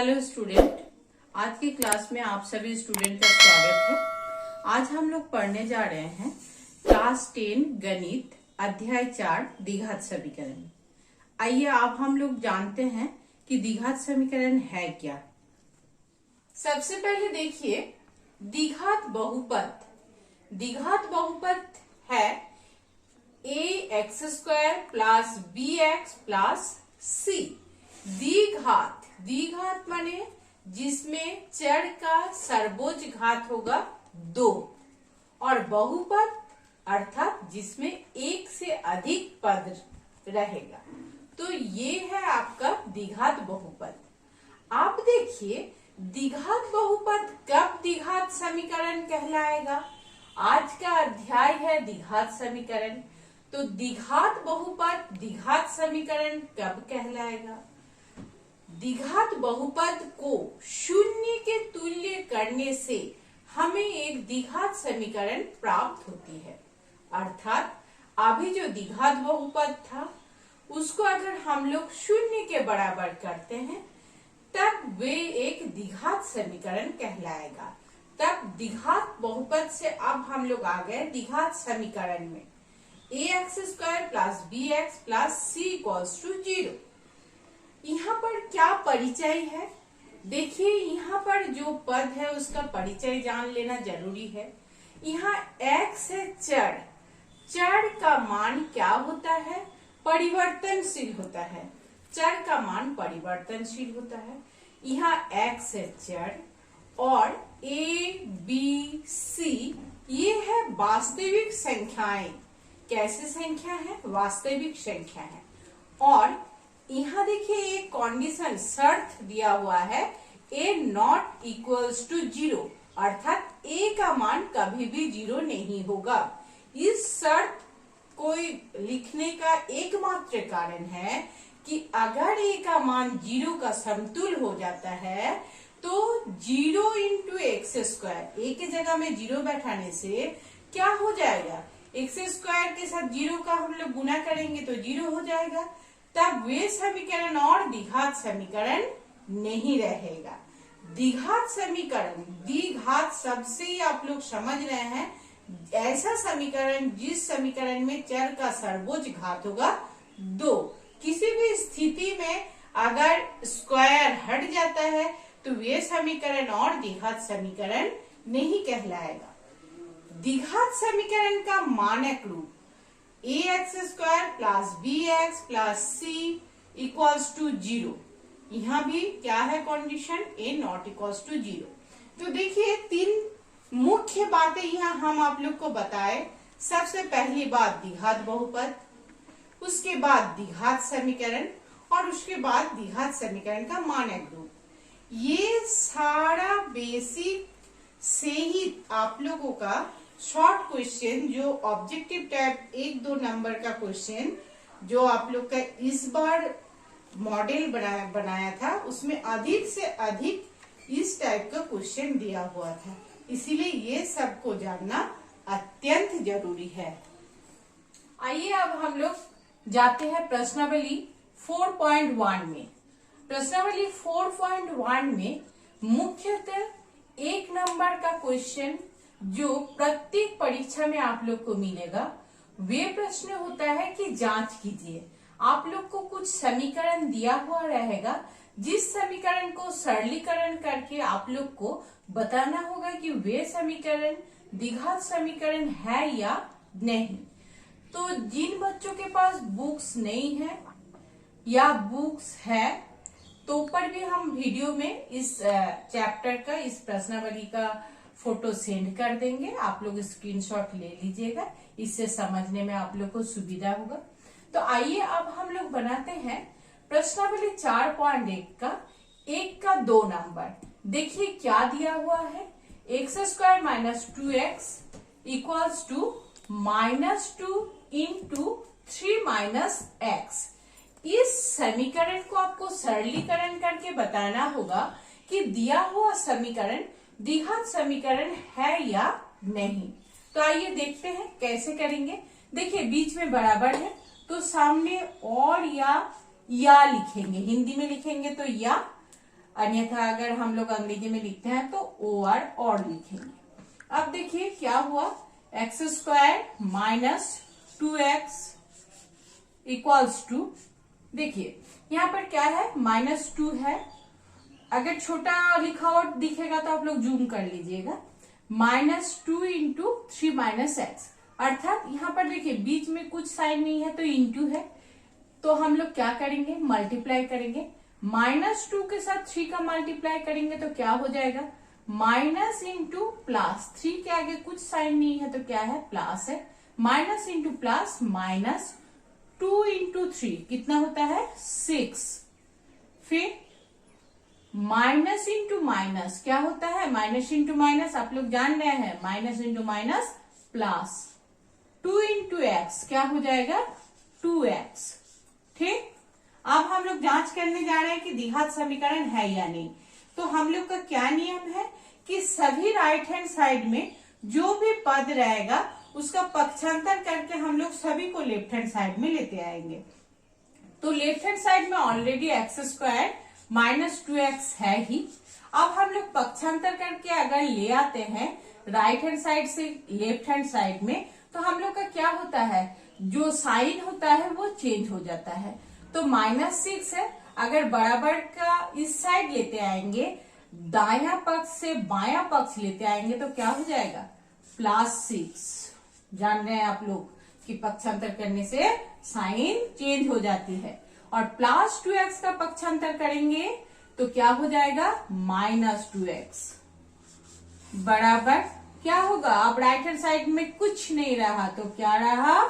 Hello student, आज की class में आप सभी स्टूडेंट का स्वागत है। आज हम लोग पढ़ने जा रहे हैं क्लास 10 गणित अध्याय 4 द्विघात समीकरण। आइए अब हम लोग जानते हैं कि द्विघात समीकरण है क्या। सबसे पहले देखिए द्विघात बहुपद। द्विघात बहुपद है ax² plus bx plus c। द्विघात माने जिसमें चर का सर्वोच्च घात होगा 2 और बहुपद अर्थात जिसमें एक से अधिक पद रहेगा। तो ये है आपका द्विघात बहुपद। आप देखिए द्विघात बहुपद कब द्विघात समीकरण कहलाएगा। आज का अध्याय है द्विघात समीकरण, तो द्विघात बहुपद द्विघात समीकरण कब कहलाएगा। द्विघात बहुपद को शून्य के तुल्य करने से हमें एक द्विघात समीकरण प्राप्त होती है। अर्थात अभी जो द्विघात बहुपद था उसको अगर हम लोग शून्य के बराबर करते हैं तब वे एक द्विघात समीकरण कहलाएगा। तब द्विघात बहुपद से अब हम लोग आ गए द्विघात समीकरण में। ax² plus bx plus c equals to 0। यहाँ पर क्या परिचय है, देखिए यहाँ पर जो पद है उसका परिचय जान लेना जरूरी है। यहाँ x है चर, चर का मान क्या होता है, परिवर्तनशील होता है। चर का मान परिवर्तनशील होता है। यहाँ x है चर और a b c ये है वास्तविक संख्याएं। कैसे संख्या है, वास्तविक संख्या है। और यहाँ देखिए एक कंडीशन शर्त दिया हुआ है a नॉट इक्वल्स टू 0, अर्थात a का मान कभी भी 0 नहीं होगा। इस शर्त को लिखने का एकमात्र कारण है कि अगर a का मान 0 का समतुल हो जाता है तो 0 इंटू x², a के जगह में 0 बैठाने से क्या हो जाएगा, x² के साथ 0 का हम लोग गुना करेंगे तो 0 हो जाएगा। तब वे समीकरण और द्विघात समीकरण नहीं रहेगा। द्विघात समीकरण, द्विघात शब्द से ही आप लोग समझ रहे हैं ऐसा समीकरण जिस समीकरण में चर का सर्वोच्च घात होगा 2। किसी भी स्थिति में अगर स्क्वायर हट जाता है तो वे समीकरण और द्विघात समीकरण नहीं कहलाएगा। द्विघात समीकरण का मानक रूप ax² plus bx plus c equals to 0। यहाँ भी क्या है condition, a not equals to 0। तो देखिए 3 मुख्य बातें यहाँ हम आप लोग को बताए। सबसे पहली बात द्विघात बहुपद, उसके बाद द्विघात समीकरण और उसके बाद द्विघात समीकरण का मानक रूप। ये सारा बेसिक से ही आप लोगों का शॉर्ट क्वेश्चन जो ऑब्जेक्टिव टाइप 1-2 नंबर का क्वेश्चन जो आप लोग का इस बार मॉडल बनाया था उसमें अधिक से अधिक इस टाइप का क्वेश्चन दिया हुआ था। इसीलिए ये सबको जानना अत्यंत जरूरी है। आइए अब हम लोग जाते हैं प्रश्नावली 4.1 में। प्रश्नावली 4.1 में मुख्यतः 1 नंबर का क्वेश्चन जो प्रत्येक परीक्षा में आप लोग को मिलेगा वे प्रश्न होता है कि जांच कीजिए। आप लोग को कुछ समीकरण दिया हुआ रहेगा, जिस समीकरण को सरलीकरण करके आप लोग को बताना होगा कि वे समीकरण द्विघात समीकरण है या नहीं। तो जिन बच्चों के पास बुक्स नहीं है या बुक्स है तो पर भी हम वीडियो में इस चैप्टर का, इस प्रश्नावली का फोटो सेंड कर देंगे। आप लोग स्क्रीनशॉट ले लीजिएगा, इससे समझने में आप लोग को सुविधा होगा। तो आइए अब हम लोग बनाते हैं प्रश्नावली 4.1 का 1 का 2 नंबर। देखिए क्या दिया हुआ है, x² minus 2x equals to -2 into 3 minus x। इस समीकरण को आपको सरलीकरण करके बताना होगा कि दिया हुआ समीकरण द्विघात समीकरण है या नहीं। तो आइए देखते हैं कैसे करेंगे। देखिए बीच में बराबर है तो सामने और या लिखेंगे, हिंदी में लिखेंगे तो या अन्यथा अगर हम लोग अंग्रेजी में लिखते हैं तो और लिखेंगे। अब देखिए क्या हुआ, x square minus 2x equals to, देखिए यहाँ पर क्या है, -2 है। अगर छोटा लिखा हुआ दिखेगा तो आप लोग जूम कर लीजिएगा। -2 इंटू 3 माइनस एक्स, अर्थात यहाँ पर देखिए बीच में कुछ साइन नहीं है तो इंटू है, तो हम लोग क्या करेंगे, मल्टीप्लाई करेंगे। -2 के साथ 3 का मल्टीप्लाई करेंगे तो क्या हो जाएगा, माइनस इंटू प्लस, 3 के आगे कुछ साइन नहीं है तो क्या है, प्लस है। Minus into plus, minus 2 into 3 कितना होता है, 6। फिर माइनस इंटू माइनस क्या होता है, माइनस इंटू माइनस आप लोग जान रहे हैं, minus into minus plus. 2 into x क्या हो जाएगा, 2x। ठीक, अब हम लोग जांच करने जा रहे हैं कि द्विघात समीकरण है या नहीं। तो हम लोग का क्या नियम है कि सभी राइट हैंड साइड में जो भी पद रहेगा उसका पक्षांतर करके हम लोग सभी को लेफ्ट हैंड साइड में लेते आएंगे। तो लेफ्ट हैंड साइड में already x square minus 2x है ही। अब हम लोग पक्षांतर करके अगर ले आते हैं राइट हैंड साइड से लेफ्ट हैंड साइड में, तो हम लोग का क्या होता है, जो साइन होता है वो चेंज हो जाता है। तो -6 है, अगर बराबर का इस साइड लेते आएंगे, दाया पक्ष से बाया पक्ष लेते आएंगे तो क्या हो जाएगा, +6। जान रहे हैं आप लोग कि पक्षांतर करने से साइन चेंज हो जाती है। और +2x का पक्षांतर करेंगे तो क्या हो जाएगा, -2x बराबर क्या होगा, अब राइट हैंड साइड में कुछ नहीं रहा तो क्या रहा,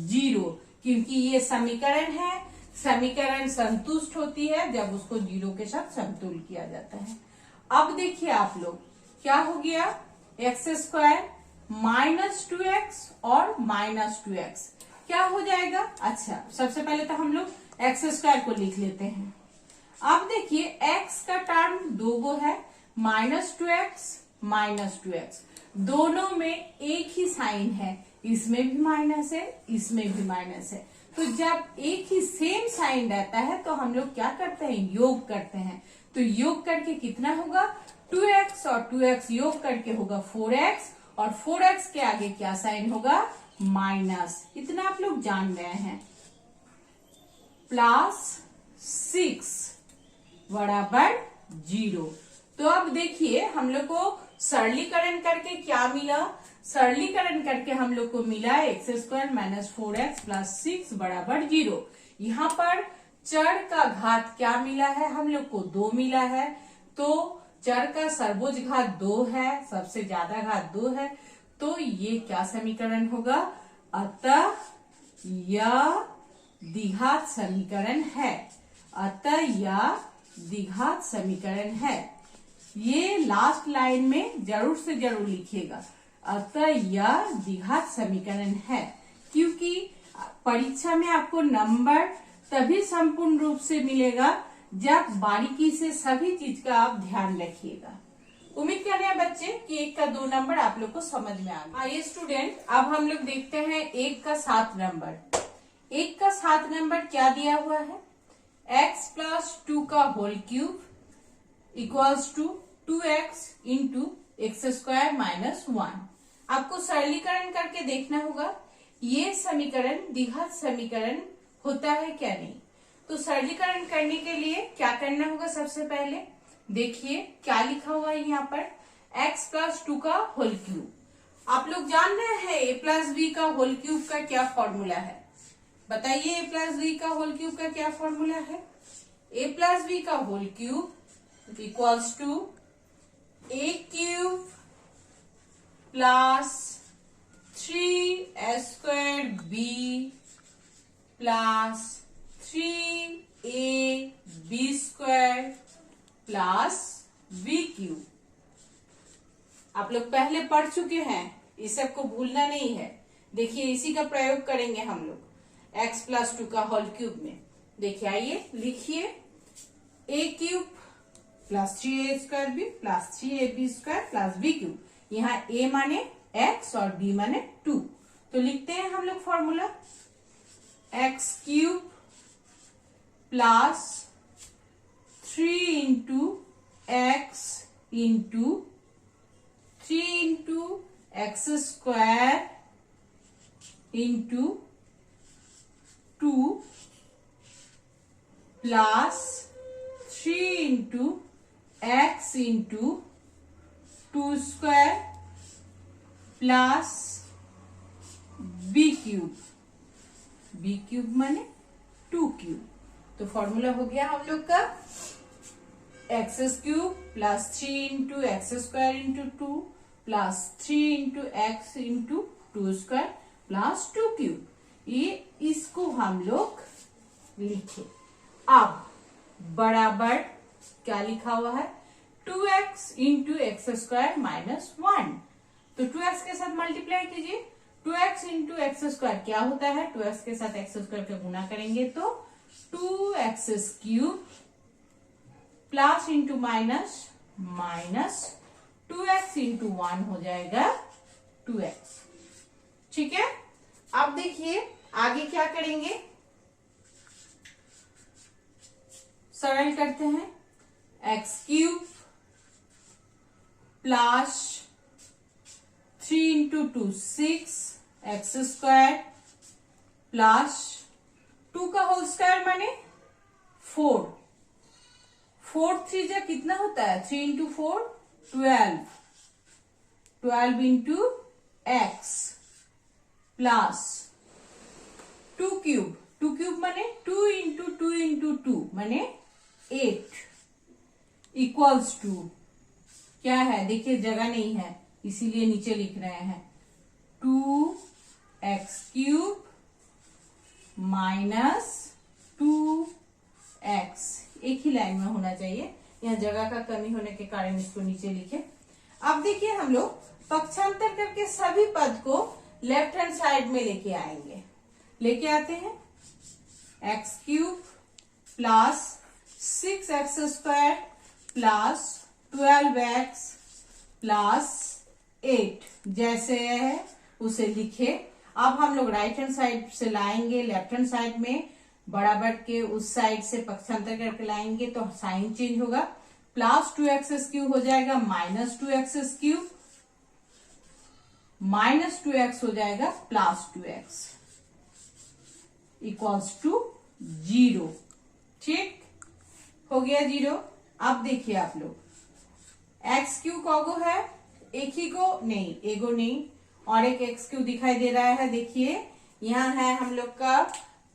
0, क्योंकि ये समीकरण है। समीकरण संतुष्ट होती है जब उसको 0 के साथ समतुल किया जाता है। अब देखिए आप लोग क्या हो गया, एक्स स्क्वायर -2x और -2x क्या हो जाएगा। अच्छा, सबसे पहले तो हम लोग एक्स स्क्वायर को लिख लेते हैं। अब देखिए x का टर्म 2 गो है, -2x, दोनों में एक ही साइन है, इसमें भी माइनस है, इसमें भी माइनस है। तो जब एक ही सेम साइन रहता है तो हम लोग क्या करते हैं, योग करते हैं। तो योग करके कितना होगा, 2x और 2x योग करके होगा 4x, और 4x के आगे क्या साइन होगा, माइनस। इतना आप लोग जान रहे हैं। +6 बराबर 0। तो अब देखिए हम लोग को सरलीकरण करके क्या मिला, सरलीकरण करके हम लोग को मिला x² - 4x + 6 बराबर 0। यहाँ पर चर का घात क्या मिला है, हम लोग को 2 मिला है। तो चर का सर्वोच्च घात 2 है, सबसे ज्यादा घात 2 है। तो ये क्या समीकरण होगा, अतः यह द्विघात समीकरण है। अतः यह द्विघात समीकरण है। ये लास्ट लाइन में जरूर से जरूर लिखिएगा, अतः यह द्विघात समीकरण है। क्योंकि परीक्षा में आपको नंबर तभी संपूर्ण रूप से मिलेगा जब बारीकी से सभी चीज का आप ध्यान रखिएगा। उम्मीद कर रहे हैं बच्चे कि 1 का 2 नंबर आप लोग को समझ में आ गया। आइए स्टूडेंट, अब हम लोग देखते हैं 1 का 7 नंबर। 1 का 7 नंबर क्या दिया हुआ है, x + 2 का whole cube equals to 2x into x² - 1। आपको सरलीकरण करके देखना होगा ये समीकरण द्विघात समीकरण होता है क्या नहीं। तो सरलीकरण करने के लिए क्या करना होगा, सबसे पहले देखिए क्या लिखा हुआ है यहाँ पर, x + 2 का होल क्यूब। आप लोग जान रहे हैं a + b का होल क्यूब का क्या फॉर्मूला है, बताइए। a + b का होल क्यूब का क्या फॉर्मूला है, a + b का whole cube equals to a³ + 3a² b + 3ab² + b³। आप लोग पहले पढ़ चुके हैं, इस सब को भूलना नहीं है। देखिए इसी का प्रयोग करेंगे हम लोग x + 2 का होल क्यूब में। देखिए आइए लिखिए, a³ + 3a² b + 3ab² + b³। यहाँ a माने x और b माने 2। तो लिखते हैं हम लोग formula, x³ + 3 into x into 3 into x square into 2 plus 3 into x into 2 square plus b cube माने 2 क्यूब। तो फॉर्मूला हो गया हम लोग का x cube plus 3 into x square into 2 plus 3 into x into 2 square plus 2 cube. ये इसको हम लोग लिखे। अब बराबर क्या लिखा हुआ है 2x into x square minus 1। तो 2x के साथ मल्टीप्लाई कीजिए। 2x इंटू एक्स स्क्वायर क्या होता है 2x के साथ एक्स स्क्वायर का गुना करेंगे तो 2x cube plus into minus minus 2x into 1 हो जाएगा 2x। ठीक है। अब देखिए आगे क्या करेंगे, सरल करते हैं। X cube plus 3 into 2 6 x square plus 2 का होल स्क्वायर माने 4। 4 3 जा कितना होता है 3 into 4 12। 12 into x plus 2 cube माने 2 इंटू 2 इंटू 2 माने 8 इक्वल्स टू क्या है देखिए जगह नहीं है इसीलिए नीचे लिख रहे हैं 2x क्यूब माइनस 2x। एक ही लाइन में होना चाहिए, यहाँ जगह का कमी होने के कारण इसको नीचे लिखे। अब देखिए हम लोग पक्षांतर करके सभी पद को लेफ्ट हैंड साइड में लेके आएंगे। लेके आते हैं x cube plus 6x square plus 12x plus 8 जैसे है उसे लिखे। अब हम लोग राइट हैंड साइड से लाएंगे लेफ्ट हैंड साइड में, बराबर के उस साइड से पक्षांतर करके लाएंगे तो साइन चेंज होगा। प्लस 2x क्यूब हो जाएगा minus 2x cube, minus 2x हो जाएगा प्लस 2x इक्वल्स टू 0। ठीक हो गया 0। अब देखिए आप लोग एक्स क्यू कौगो है एक ही गो नहीं एगो नहीं और एक एक्स क्यू दिखाई दे रहा है। देखिए यहाँ है हम लोग का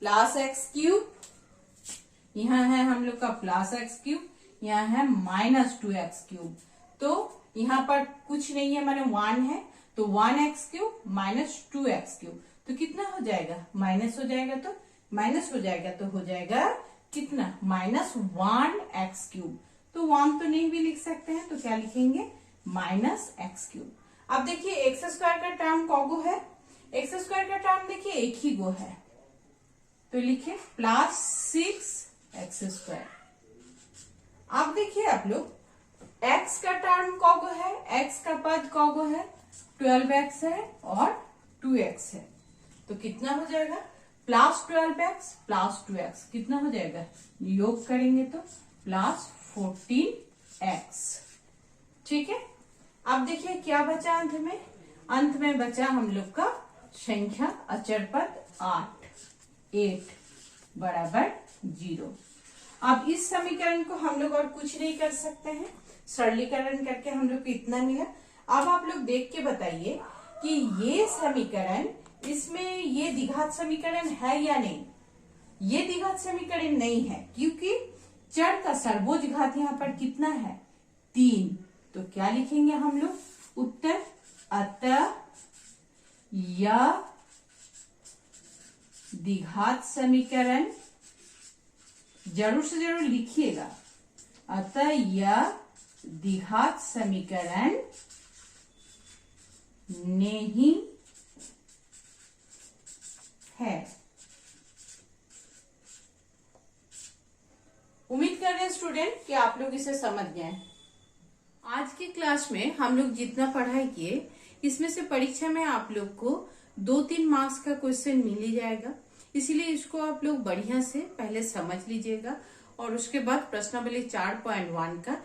प्लस एक्स क्यूब, यहाँ है हम लोग का प्लस एक्स क्यूब, यहाँ है माइनस 2x क्यूब। तो यहाँ पर कुछ नहीं है माने 1 है तो 1x cube minus 2x cube तो कितना हो जाएगा माइनस हो जाएगा तो माइनस हो जाएगा तो हो जाएगा कितना माइनस 1x क्यूब। तो 1 तो नहीं भी लिख सकते हैं तो क्या लिखेंगे माइनस एक्स क्यूब। अब देखिए एक्स स्क्वायर का टर्म कौगो है, एक्स स्क्वायर का टर्म देखिए एक ही गो है तो लिखे प्लस 6x स्क्वायर। अब देखिए आप लोग x का टर्म कौगो है, x का पद कौगो है 12x है और 2x है तो कितना हो जाएगा प्लस 12x प्लस 2x कितना हो जाएगा योग करेंगे तो प्लस 14x। ठीक है। अब देखिए क्या बचा अंत में बचा हम लोग का संख्या अचर पद 8 बराबर 0। अब इस समीकरण को हम लोग और कुछ नहीं कर सकते हैं, सरलीकरण करके हम लोग को इतना मिला। अब आप लोग देख के बताइए कि ये समीकरण इसमें ये द्विघात समीकरण है या नहीं। ये द्विघात समीकरण नहीं है क्योंकि चर का सर्वोच्च घात यहाँ पर कितना है 3। तो क्या लिखेंगे हम लोग उत्तर, अतः यह द्विघात समीकरण जरूर से जरूर लिखिएगा, अतः यह द्विघात समीकरण नहीं है। उम्मीद कर रहे हैं स्टूडेंट कि आप लोग इसे समझ गए। आज की क्लास में हम लोग जितना पढ़ाई किए इसमें से परीक्षा में आप लोग को 2-3 मार्क्स का क्वेश्चन मिल ही जाएगा, इसीलिए इसको आप लोग बढ़िया से पहले समझ लीजिएगा और उसके बाद प्रश्नावली 4.1 का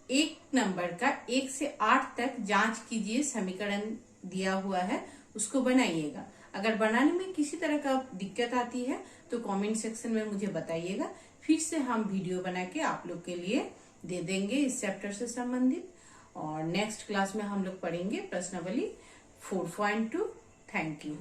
1 नंबर का 1 से 8 तक जांच कीजिए, समीकरण दिया हुआ है उसको बनाइएगा। अगर बनाने में किसी तरह का दिक्कत आती है तो कमेंट सेक्शन में मुझे बताइएगा, फिर से हम वीडियो बना के आप लोग के लिए दे देंगे इस चैप्टर से संबंधित। और नेक्स्ट क्लास में हम लोग पढ़ेंगे प्रश्नावली 4.2। Thank you.